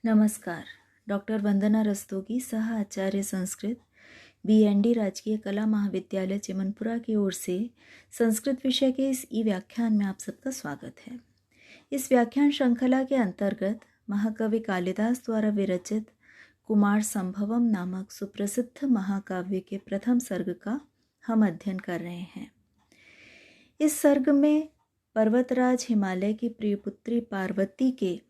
नमस्कार। डॉक्टर वंदना रस्तोगी, सह आचार्य संस्कृत, BND राजकीय कला महाविद्यालय चिमनपुरा की ओर से संस्कृत विषय के इस व्याख्यान में आप सबका स्वागत है। इस व्याख्यान श्रृंखला के अंतर्गत महाकवि कालिदास द्वारा विरचित कुमार संभवम नामक सुप्रसिद्ध महाकाव्य के प्रथम सर्ग का हम अध्ययन कर रहे हैं। इस सर्ग में पर्वतराज हिमालय की प्रियपुत्री पार्वती के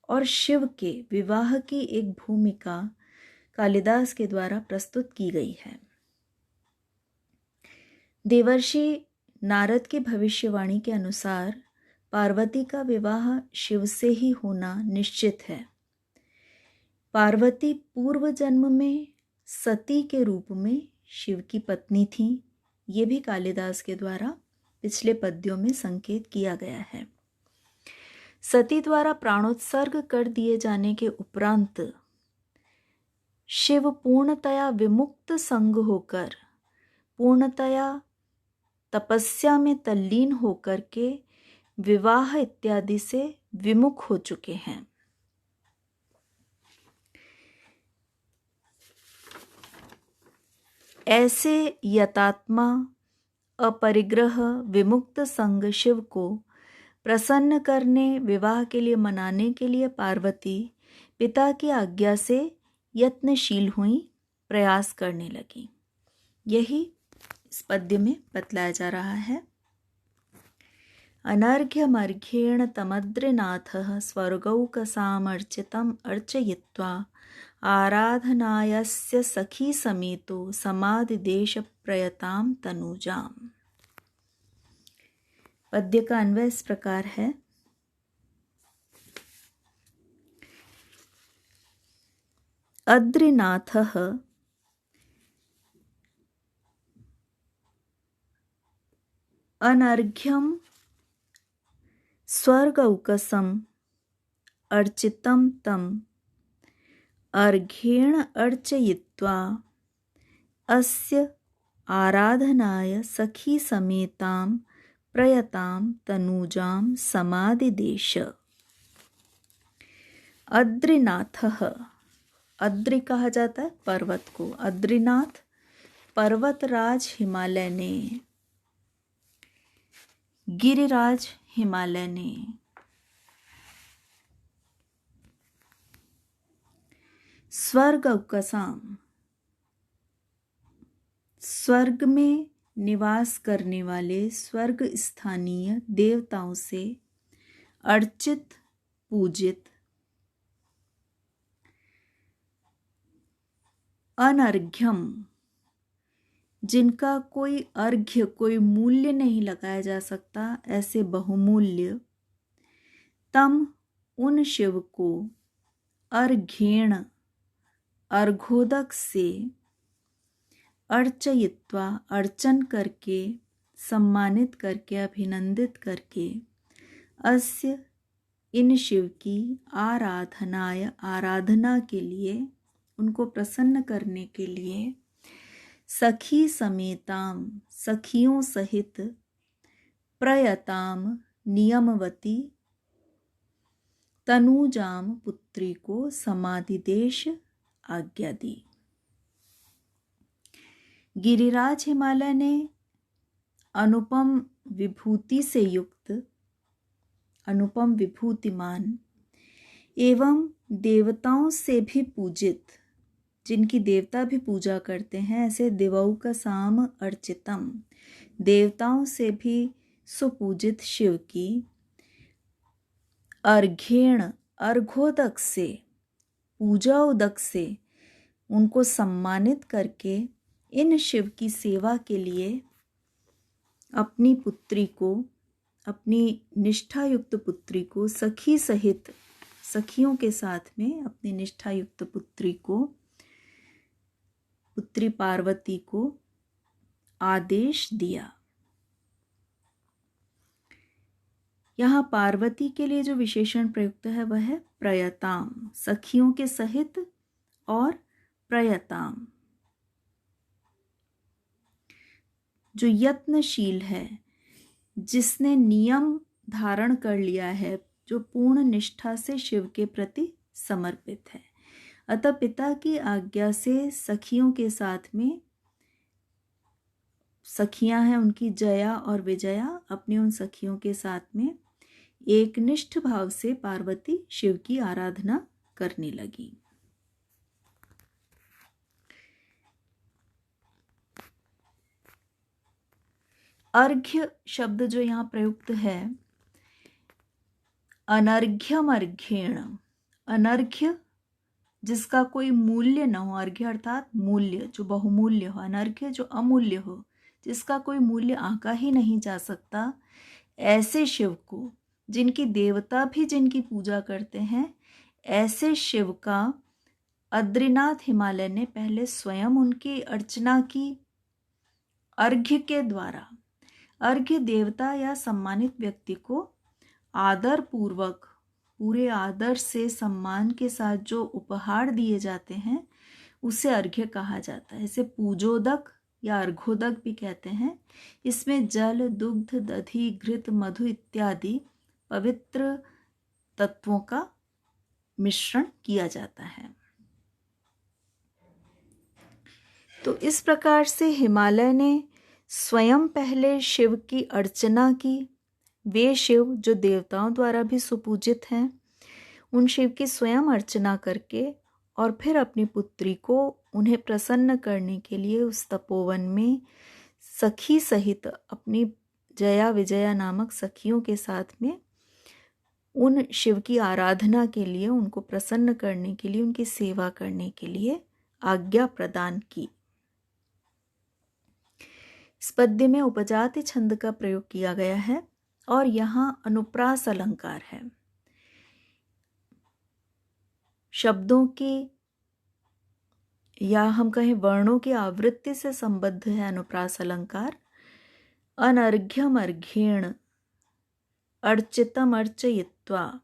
और शिव के विवाह की एक भूमिका कालिदास के द्वारा प्रस्तुत की गई है। देवर्षि नारद की भविष्यवाणी के अनुसार पार्वती का विवाह शिव से ही होना निश्चित है। पार्वती पूर्व जन्म में सती के रूप में शिव की पत्नी थी। ये भी कालिदास के द्वारा पिछले पद्यों में संकेत किया गया है। सती द्वारा प्राणोत्सर्ग कर दिए जाने के उपरांत शिव पूर्णतया विमुक्त संग होकर, पूर्णतया तपस्या में तल्लीन होकर के विवाह इत्यादि से विमुख हो चुके हैं। ऐसे यतात्मा अपरिग्रह विमुक्त संग शिव को प्रसन्न करने, विवाह के लिए मनाने के लिए पार्वती पिता की आज्ञा से यत्नशील हुई, प्रयास करने लगी। यही इस पद्य में बतलाया जा रहा है। अनर्घ्यमर्घ्येण तमद्रिनाथः स्वर्गौकसामर्चितम् अर्चयित्वा आराधनायस्य सखी समेतो समादिदेश प्रयताम तनुजाम। पद्य का अन्वय इस प्रकार है। अद्रिनाथः अनर्घ्यम स्वर्गौकसम अर्चितं तम अर्घ्येण अर्चयित्वा अस्य आराधनाय सखी समेताम प्रयताम तनुजाम समादिदेश। अद्रिनाथः, अद्रि कहा जाता है पर्वत को। अद्रिनाथ पर्वतराज हिमालय ने, गिरिराज हिमालय ने, स्वर्गौकसाम स्वर्ग में निवास करने वाले स्वर्ग स्थानीय देवताओं से अर्चित, पूजित, अनर्घ्यम जिनका कोई अर्घ्य, कोई मूल्य नहीं लगाया जा सकता, ऐसे बहुमूल्य, तम उन शिव को, अर्घ्येण अर्घोदक से, अर्चयित्वा अर्चन करके, सम्मानित करके, अभिनंदित करके, अस्य इन शिव की आराधनाय आराधना के लिए, उनको प्रसन्न करने के लिए, सखी समेताम सखियों सहित, प्रयताम नियमवती, तनुजाम पुत्री को समाधिदेश आज्ञा दी। गिरिराज हिमालय ने अनुपम विभूति से युक्त, अनुपम विभूतिमान एवं देवताओं से भी पूजित, जिनकी देवता भी पूजा करते हैं, ऐसे दिवौकसाम अर्चितम देवताओं से भी सुपूजित शिव की, अर्घ्येण अर्घोदक से, पूजा उदक से उनको सम्मानित करके, इन शिव की सेवा के लिए अपनी पुत्री को, अपनी निष्ठायुक्त पुत्री को, सखी सहित, सखियों के साथ में अपनी निष्ठायुक्त पुत्री को, पुत्री पार्वती को आदेश दिया। यहाँ पार्वती के लिए जो विशेषण प्रयुक्त है वह है प्रयताम, सखियों के सहित और प्रयताम, जो यत्नशील है, जिसने नियम धारण कर लिया है, जो पूर्ण निष्ठा से शिव के प्रति समर्पित है। अतः पिता की आज्ञा से सखियों के साथ में, सखियां हैं उनकी जया और विजया, अपनी उन सखियों के साथ में एक निष्ठ भाव से पार्वती शिव की आराधना करने लगी। अर्घ्य शब्द जो यहाँ प्रयुक्त है, अनर्घ्यम अर्घ्येण, अनर्घ्य जिसका कोई मूल्य न हो, अर्घ्य अर्थात मूल्य जो बहुमूल्य हो, अनर्घ्य जो अमूल्य हो, जिसका कोई मूल्य आंका ही नहीं जा सकता, ऐसे शिव को, जिनकी देवता भी जिनकी पूजा करते हैं, ऐसे शिव का अद्रिनाथ हिमालय ने पहले स्वयं उनकी अर्चना की अर्घ्य के द्वारा। अर्घ्य देवता या सम्मानित व्यक्ति को आदर पूर्वक, पूरे आदर से, सम्मान के साथ जो उपहार दिए जाते हैं उसे अर्घ्य कहा जाता है। इसे पूजोदक या अर्घोदक भी कहते हैं। इसमें जल, दुग्ध, दधि, घृत, मधु इत्यादि पवित्र तत्वों का मिश्रण किया जाता है। तो इस प्रकार से हिमालय ने स्वयं पहले शिव की अर्चना की। वे शिव जो देवताओं द्वारा भी सुपूजित हैं, उन शिव की स्वयं अर्चना करके और फिर अपनी पुत्री को उन्हें प्रसन्न करने के लिए उस तपोवन में सखी सहित अपनी जया विजया नामक सखियों के साथ में उन शिव की आराधना के लिए, उनको प्रसन्न करने के लिए, उनकी सेवा करने के लिए आज्ञा प्रदान की। इस पद्य में उपजाति छंद का प्रयोग किया गया है और यहाँ अनुप्रास अलंकार है। शब्दों की या हम कहें वर्णों की आवृत्ति से संबद्ध है अनुप्रास अलंकार। अनर्घ्यम अर्घ्येण अर्चितम अर्चयित्वा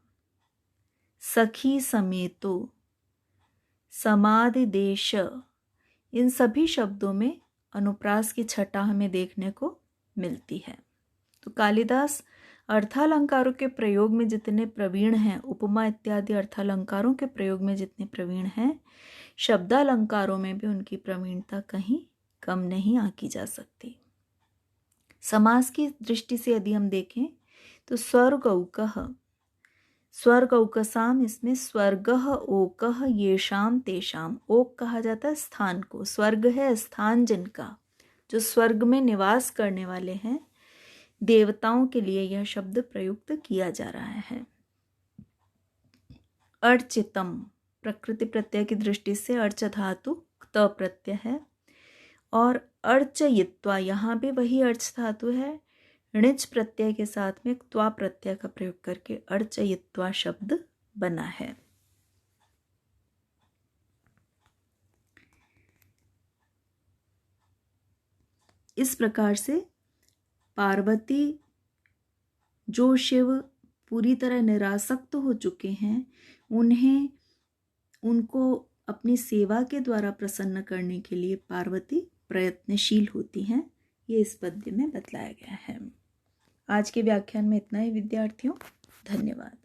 सखी समेतो समाधि देश, इन सभी शब्दों में अनुप्रास की छटा हमें देखने को मिलती है। तो कालिदास अर्थालंकारों के प्रयोग में जितने प्रवीण हैं, उपमा इत्यादि अर्थालंकारों के प्रयोग में जितने प्रवीण हैं, शब्दालंकारों में भी उनकी प्रवीणता कहीं कम नहीं आंकी जा सकती। समास की दृष्टि से यदि हम देखें तो स्वर्गौकः, स्वर्गौकसाम, इसमें स्वर्गः ओकः येषाम तेषाम, ओक कहा जाता है स्थान को, स्वर्ग है स्थान जिनका, जो स्वर्ग में निवास करने वाले हैं, देवताओं के लिए यह शब्द प्रयुक्त किया जा रहा है। अर्चितम, प्रकृति प्रत्यय की दृष्टि से अर्च धातु त प्रत्यय है और अर्चयित्वा, यहाँ भी वही अर्च धातु है, णिच प्रत्यय के साथ में त्वा प्रत्यय का प्रयोग करके अर्चयित्वा शब्द बना है। इस प्रकार से पार्वती जो शिव पूरी तरह निरासक्त हो चुके हैं, उनको अपनी सेवा के द्वारा प्रसन्न करने के लिए पार्वती प्रयत्नशील होती हैं। ये इस पद्य में बतलाया गया है। आज के व्याख्यान में इतना ही विद्यार्थियों, धन्यवाद।